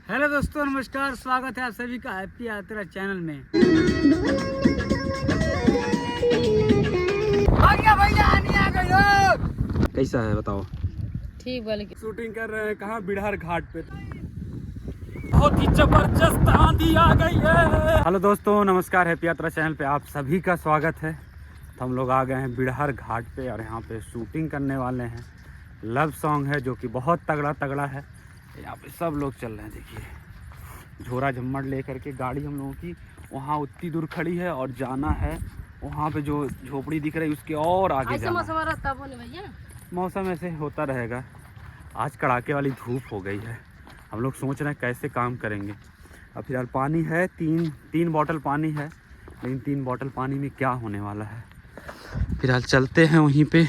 Hello दोस्तों, नमस्कार। स्वागत है आप सभी का हैप्पी यात्रा चैनल में। आ गया भैया, आनी आ गई हो। कैसा है बताओ? ठीक बोले। शूटिंग कर रहे हैं कहाँ? बिड़हर घाट पे। बहुत ही जबरदस्त आंधी आ गई है। हेलो दोस्तों, नमस्कार। हैप्पी यात्रा चैनल पे आप सभी का स्वागत है। तो हम लोग आ गए हैं बिड़हर घाट पे और यहाँ पे शूटिंग करने वाले हैं। लव सॉन्ग है जो कि बहुत तगड़ा है। यहाँ पे सब लोग चल रहे हैं। देखिए, झोरा झम्मड़ लेकर के गाड़ी हम लोगों की वहाँ उतनी दूर खड़ी है और जाना है वहाँ पे जो झोपड़ी दिख रही है उसके और आगे जाना है। मौसम ऐसे होता रहेगा। आज कड़ाके वाली धूप हो गई है। हम लोग सोच रहे हैं कैसे काम करेंगे। अब फिलहाल पानी है, तीन बोतल पानी है, लेकिन 3 बोतल पानी में क्या होने वाला है। फिलहाल चलते हैं वहीं पे।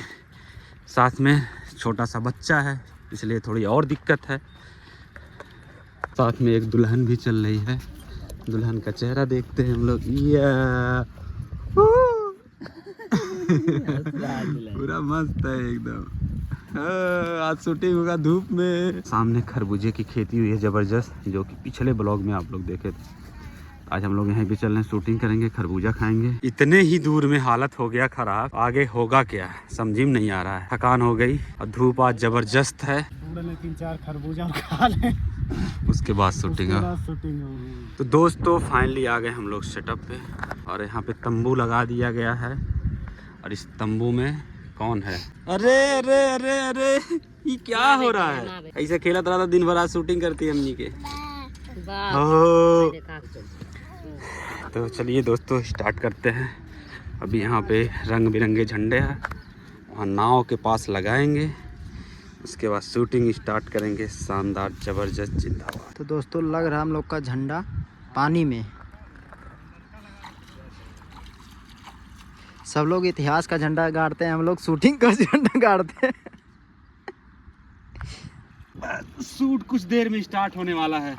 साथ में छोटा सा बच्चा है इसलिए थोड़ी और दिक्कत है। साथ में एक दुल्हन भी चल रही है। दुल्हन का चेहरा देखते हैं हम लोग। पूरा मस्त है एकदम। आज शूटिंग होगा धूप में। सामने खरबूजे की खेती हुई है जबरदस्त, जो कि पिछले ब्लॉग में आप लोग देखे थे। आज हम लोग यहीं पे चल रहे हैं, शूटिंग करेंगे, खरबूजा खाएंगे। इतने ही दूर में हालत हो गया खराब, आगे होगा क्या समझ में नहीं आ रहा है। थकान हो गई और धूप आज जबरदस्त है। 3-4 खरबूजा खा ले, उसके बाद शूटिंग है। तो दोस्तों फाइनली आ गए हम लोग सेटअप पे और यहाँ पे तंबू लगा दिया गया है। और इस तंबू में कौन है? अरे अरे अरे अरे, ये क्या हो रहा है? ऐसे खेला था दिन भर, आज शूटिंग करती है हमनी के। तो चलिए दोस्तों स्टार्ट करते हैं। अभी यहाँ पे रंग बिरंगे झंडे हैं, वहाँ नाव के पास लगाएंगे। उसके बाद शूटिंग स्टार्ट करेंगे। शानदार जबरदस्त जिंदाबाद। तो दोस्तों लग रहा है हम लोग का झंडा पानी में। सब लोग इतिहास का झंडा गाड़ते हैं, हम लोग शूटिंग का झंडा गाड़ते हैं। शूट कुछ देर में स्टार्ट होने वाला है।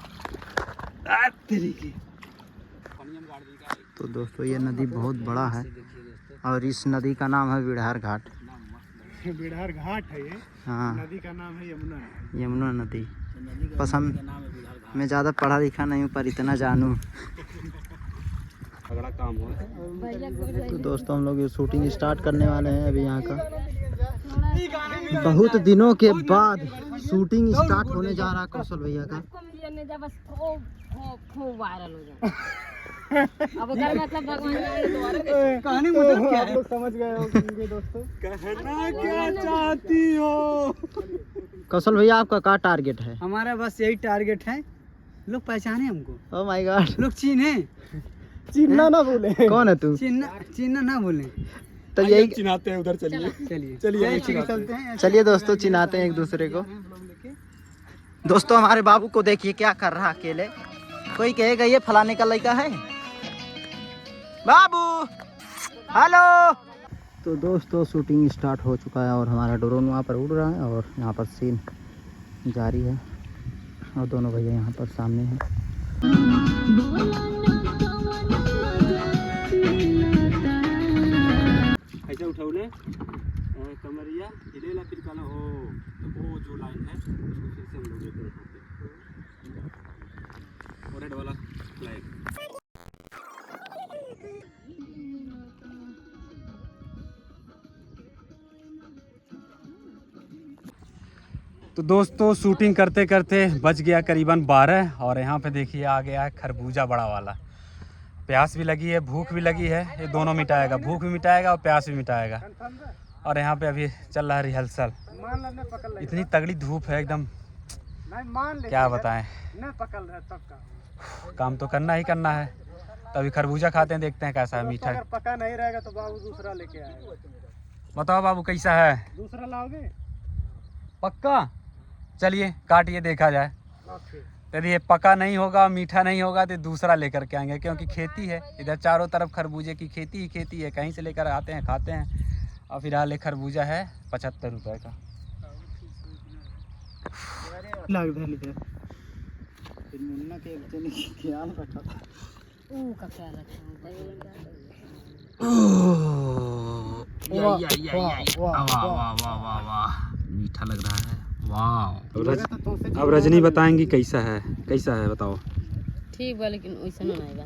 तो दोस्तों ये नदी बहुत बड़ा है और इस नदी का नाम है बिड़हर घाट। बिड़हर घाट है ये। हाँ, नदी का नाम है यमुना। यमुना नदी। बस मैं ज़्यादा पढ़ा लिखा नहीं हूँ पर इतना जानूँ। तगड़ा काम हो। तो दोस्तों हम लोग ये शूटिंग स्टार्ट करने वाले हैं अभी। यहाँ का बहुत दिनों के बाद शूटिंग स्टार्ट होने जा रहा है कौशल भैया का। वायरल हो जाए। अब अगर मतलब भगवान कहानी मतलब क्या है? आप लोग समझ गए होंगे दोस्तों। कहना क्या चाहती हो? कौशल भैया आपका क्या टारगेट है? हमारा बस यही टारगेट है, लोग पहचाने हमको। ओह माय गॉड, लोग चिन्हे। चिन्ना ना बोले। कौन है तू? चिन्ह ना बोले तो यही चिन्हाते हैं उधर। चलिए चलिए चलते हैं। चलिए दोस्तों चिन्हाते हैं एक दूसरे को। दोस्तों हमारे बाबू को देखिए क्या कर रहा अकेले। कोई कहेगा ये फलाने का लड़का है। बाबू हेलो। तो दोस्तों शूटिंग स्टार्ट हो चुका है और हमारा ड्रोन वहाँ पर उड़ रहा है और यहाँ पर सीन जारी है और दोनों भैया यहाँ पर सामने हैं। ऐसे उठौले कमरिया हिलेला फिर कहना वो जो लाइन है उसको फिर से हम लोग लेते हैं और रेड वाला फ्लैग। तो दोस्तों शूटिंग करते करते बज गया करीबन 12 और यहाँ पे देखिए आ गया है खरबूजा बड़ा वाला। प्यास भी लगी है, भूख भी लगी है। ये दोनों मिटाएगा, भूख भी मिटाएगा और प्यास भी मिटाएगा। और यहाँ पे अभी चल रहा है रिहर्सल। इतनी तगड़ी धूप है एकदम, क्या बताएं। काम तो करना ही करना है। तो अभी खरबूजा खाते हैं, देखते हैं कैसा है। मीठा अगर पका नहीं रहेगा तो बाबू दूसरा लेके आएगा। बताओ बाबू कैसा है? दूसरा लाओगे? पक्का? चलिए काटिए देखा जाए। यदि ये पका नहीं होगा, मीठा नहीं होगा तो दूसरा लेकर के आएंगे, क्योंकि खेती है इधर चारों तरफ खरबूजे की खेती ही खेती है। कहीं से लेकर आते हैं, खाते हैं। और फिलहाल एक खरबूजा है 75 रुपए का। मीठा लग रहा है, वाह। अब रजनी बताएंगी कैसा है बताओ। ठीक बा लेकिन वैसा ना आएगा।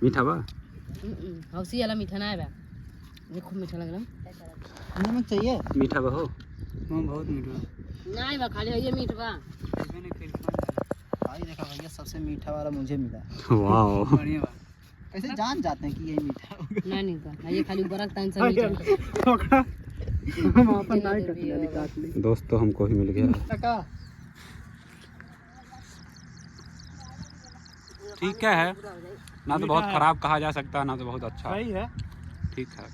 मीठा बा? हौसी वाला मीठा ना आएगा। ये खूब मीठा लग रहा। नमक चाहिए? मीठा बा हो? बहुत मीठा ना आएगा, खाली ये मीठ बा। भाई देखा भैया, सबसे मीठा वाला मुझे मिला। वाह। बढ़िया बा। कैसे जान जाते हैं कि ये मीठा होगा? नहीं बा, ये खाली ऊपर रखता है इंसान मीठा। हम अपन नाइट काट ली। दोस्तों हमको ही मिल गया। टका ठीक है, ना तो बहुत खराब कहा जा सकता है ना तो बहुत अच्छा। सही है, ठीक है,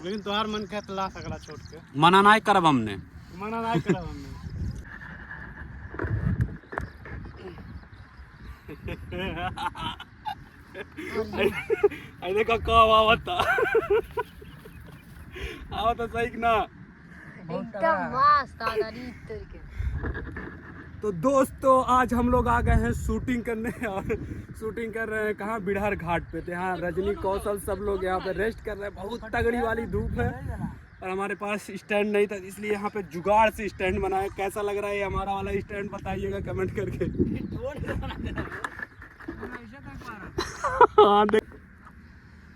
लेकिन तोहार मन के ला सकला छोड़ के। मना नहीं करब हमने। मना नहीं करब हमने। अरे का आवता आवता सही ना। एकदम मस्त आगारी तरीके। तो दोस्तों आज हम लोग आ गए हैं शूटिंग करने, और शूटिंग कर रहे हैं कहाँ, बिड़हर घाट पे। तो यहाँ रजनी कौशल सब लोग यहाँ पे रेस्ट कर रहे हैं। बहुत तगड़ी वाली धूप है और हमारे पास स्टैंड नहीं था, इसलिए यहाँ पे जुगाड़ से स्टैंड बनाया। कैसा लग रहा है ये हमारा वाला स्टैंड, बताइएगा कमेंट करके।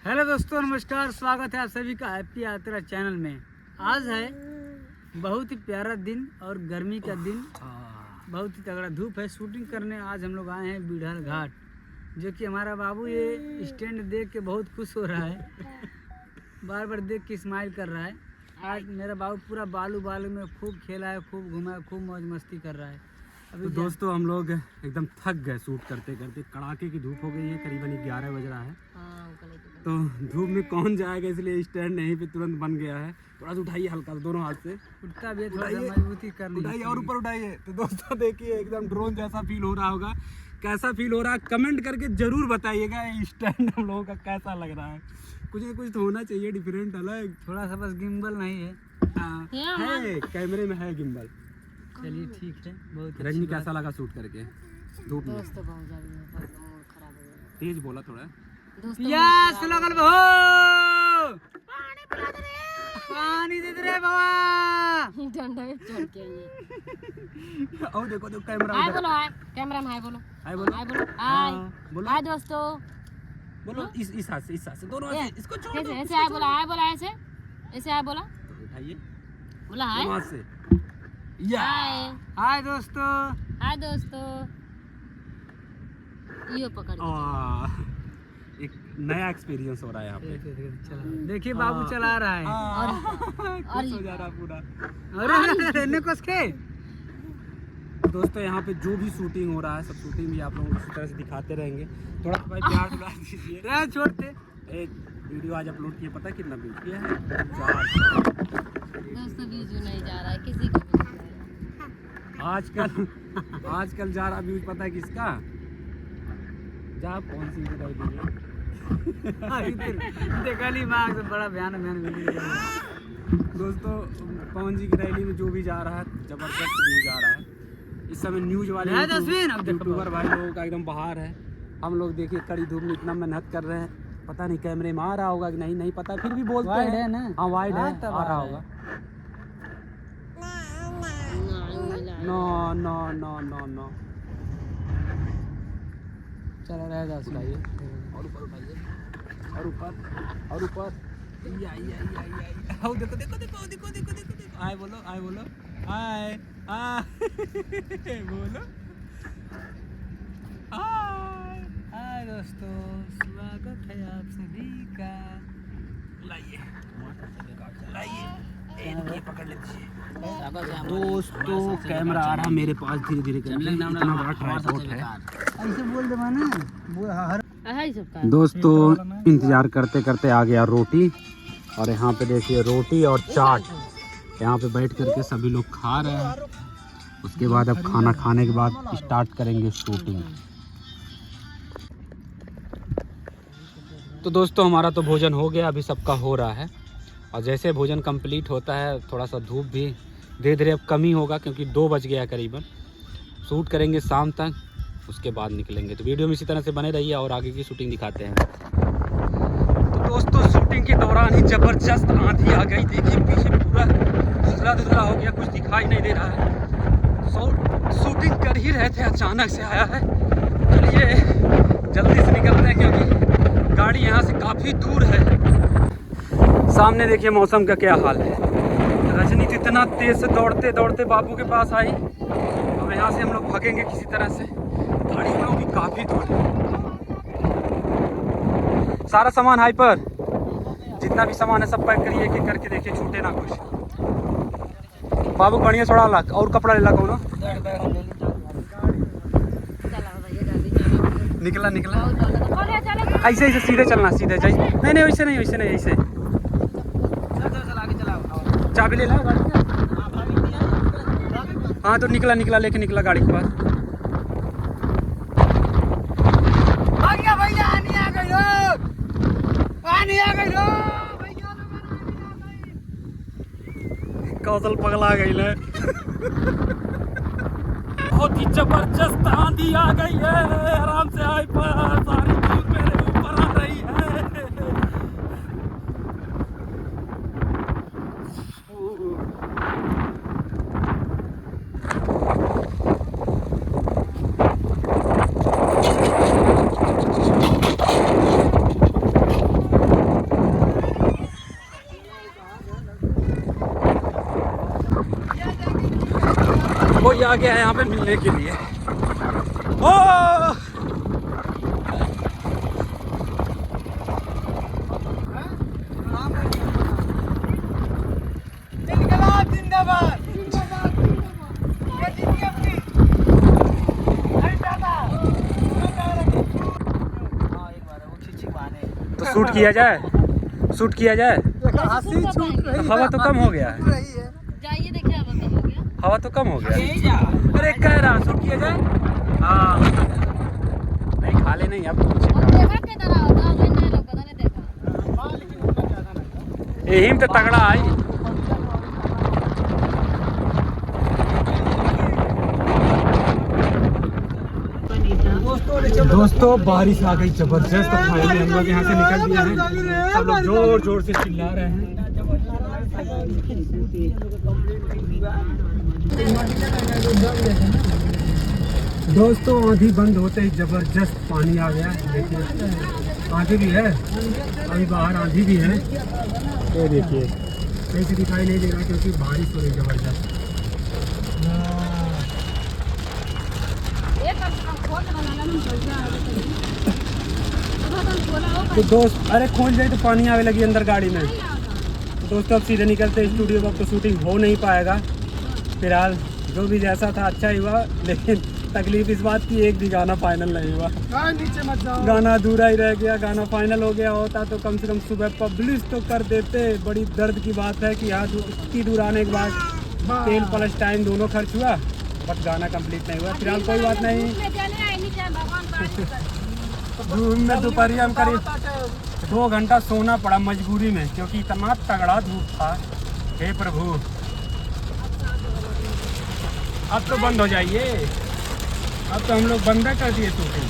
हेलो दोस्तों, नमस्कार, स्वागत है आप सभी का हैप्पी यात्रा चैनल में। आज है बहुत ही प्यारा दिन और गर्मी का दिन, बहुत ही तगड़ा धूप है। शूटिंग करने आज हम लोग आए हैं बिड़हर घाट, जो कि हमारा बाबू ये स्टैंड देख के बहुत खुश हो रहा है। बार बार देख के स्माइल कर रहा है। आज मेरा बाबू पूरा बालू में खूब खेला है, खूब घुमा है, खूब मौज मस्ती कर रहा है। तो दोस्तों हम लोग एकदम थक गए शूट करते करते। कड़ाके की धूप हो गई है, करीबन 11 बज रहा है। तो धूप में कौन जाएगा, इसलिए स्टैंड यहीं पे तुरंत बन गया है। थोड़ा सा उठाइए हल्का दोनों हाथ से, उठता भी है, थोड़ा सा मजबूती करनी उठाइए और ऊपर उठाइए। तो दोस्तों देखिए एकदम ड्रोन जैसा फील हो रहा होगा। कैसा फील हो रहा है कमेंट करके जरूर बताइएगा। ये स्टैंड हम लोगों का कैसा लग रहा है। कुछ ना कुछ तो होना चाहिए डिफरेंट, अलग। थोड़ा सा बस गिम्बल नहीं है। है कैमरे में है गिम्बल। चलिए ठीक है, बहुत रजनी कैसा लगा शूट करके धूप में? दोस्तों बहुत ज्यादा मूड खराब हो गया। तेज बोला थोड़ा। दोस्तों यस लोगल बहो, पानी दे दे रे बाबा। डंडा में चढ़ के आइए। और देखो तो कैमरा हाय उधर। बोलो, हाय कैमरा में हाय बोलो, हाय बोलो, हाय बोलो, हाय बोलो, हाय दोस्तों बोलो। इस हाथ से दोनों हाथ से इसको छोड़ दो। ऐसे ऐसे हाय बोला, हाय बोला, ऐसे ऐसे हाय बोला, तो उठाइए बोला हाय दोनों हाथ से। या हाय हाय दोस्तों। हाय दोस्तों। ये पकड़ के एक नया एक्सपीरियंस हो रहा है यहाँ पे। देखिए बाबू चला रहा है। खुश हो जा रहा पूरा। अरे कस के दोस्तों यहाँ पे जो भी शूटिंग हो रहा है, सब शूटिंग भी आप लोगों को इसी तरह से दिखाते रहेंगे। थोड़ा भाई प्यार दिला दीजिए। छोड़ते एक वीडियो आज अपलोड किया, पता है कितना व्यूज किया है? 4। दोस्तों वीडियो नहीं जा रहा है किसी का भी। आजकल जा रहा व्यूज पता है किसका? जा कौन सी बताई दीजिए। देखा नहीं, माँ से बड़ा बयान वीडियो। दोस्तों पवन जी की रैली में जो भी जा रहा है, जबरदस्त न्यूज आ रहा है। इस समय न्यूज वाले यूट्यूबर भाई लोगों का एकदम बहार है। हम लोग देखिए कड़ी धूप में इतना मेहनत कर रहे हैं। पता नहीं कैमरे में आ रहा होगा कि नहीं पता, फिर भी बोलते हैं है ना। हाँ वाइड है, आ रहा होगा। No no no no no चला रहेगा। उठाइए और ऊपर उठाइए और ऊपर देखो देखो देखो देखो देखो देखो देखो। आए बोलो आए बोलो हाय दोस्तों, स्वागत है आप सभी का। लाइए पकड़ लीजिए। दोस्तों कैमरा आ रहा मेरे पास धीरे धीरे करके। इतना बड़ा ट्राइपॉड है। ऐसे बोल दे माना। हाय सबका दोस्तों इंतजार करते करते आ गया रोटी, और यहाँ पे देखिए रोटी और चाट यहाँ पे बैठ करके सभी लोग खा रहे हैं। उसके बाद अब खाना खाने के बाद स्टार्ट करेंगे शूटिंग। तो दोस्तों हमारा तो भोजन हो गया, अभी सबका हो रहा है। और जैसे भोजन कंप्लीट होता है, थोड़ा सा धूप भी धीरे धीरे अब कम ही होगा, क्योंकि 2 बज गया करीबन। शूट करेंगे शाम तक, उसके बाद निकलेंगे। तो वीडियो में इसी तरह से बने रहिए और आगे की शूटिंग दिखाते हैं। तो दोस्तों शूटिंग के दौरान ही जबरदस्त आंधी आ गई। देखिए पीछे पूरा धुंधला धुंधला हो गया, कुछ दिखाई नहीं दे रहा है। शूटिंग कर ही रहे थे, अचानक से आया है। चलिए जल्दी से निकलते हैं क्योंकि गाड़ी यहाँ से काफ़ी दूर है। सामने देखिए मौसम का क्या हाल है। रजनी तो इतना तेज से दौड़ते दौड़ते बाबू के पास आई। अब यहाँ से हम लोग भागेंगे किसी तरह से। गाड़ी हम लोग भी काफ़ी दूर है। सारा सामान हाइपर, जितना भी सामान है सब पैक करिए, एक एक करके देखिए छूटे ना कुछ। बाबू बढ़िया छोड़ा ला और कपड़ा ले ला कौन निकला निकला। ऐसे ऐसे सीधे चलना, सीधे जाइए। नहीं नहीं वैसे नहीं, वैसे नहीं, ऐसे। चाबी ले ला गाड़ी का। हाँ तो निकला निकला, लेके निकला गाड़ी के पास। कौशल पगला गई है। बहुत ही जबरदस्त आंधी आ गई है। आराम से आई पर सारी धूप मेरे ऊपर आ रही है। कोई आ गया है यहाँ पे मिलने के लिए। ओ तो शूट किया जाए, शूट किया जाए। हवा तो कम हो गया है, जाइए देखिए अब कम हो गया। हवा तो कम हो गया। अरे कह रहा शूट किया जाए। हाँ नहीं खा ले नहीं, अब कुछ और देखा किधर आता है, मैंने लोग पता नहीं देखा। यही में तो तगड़ा आई। दोस्तों बारिश आ गई जबरदस्त। फाइनली हम लोग यहाँ से निकल दिए हैं। सब लोग जोर जोर से चिल्ला रहे हैं। दोस्तों आंधी बंद होते ही जबरदस्त पानी आ गया। देखिए आंधी भी है, अभी बाहर आंधी भी है। ये देखिए कहीं से दिखाई नहीं दे रहा क्योंकि बारिश हो रही जबरदस्त। तो दोस्त अरे खोल जाए तो पानी आवे लगी अंदर गाड़ी में। दोस्तों अब सीधे निकलते स्टूडियो पर, तो शूटिंग हो नहीं पाएगा। फिलहाल जो भी जैसा था अच्छा ही हुआ, लेकिन तकलीफ इस बात की एक भी गाना फाइनल नहीं हुआ। नीचे मत जाओ, गाना अधूरा ही रह गया। गाना फाइनल हो गया होता तो कम से कम सुबह पब्लिश तो कर देते। बड़ी दर्द की बात है कि यहाँ इतनी दूर आने के बाद तेल प्लस टाइम दोनों खर्च हुआ, बट गाना कंप्लीट नहीं हुआ। फिलहाल कोई बात नहीं। धूप में दोपहर हम करीब 2 घंटा सोना पड़ा मजबूरी में, क्योंकि इतना तगड़ा धूप था। हे प्रभु अब तो बंद हो जाइए। अब तो हम लोग बंद कर दिए शूटिंग।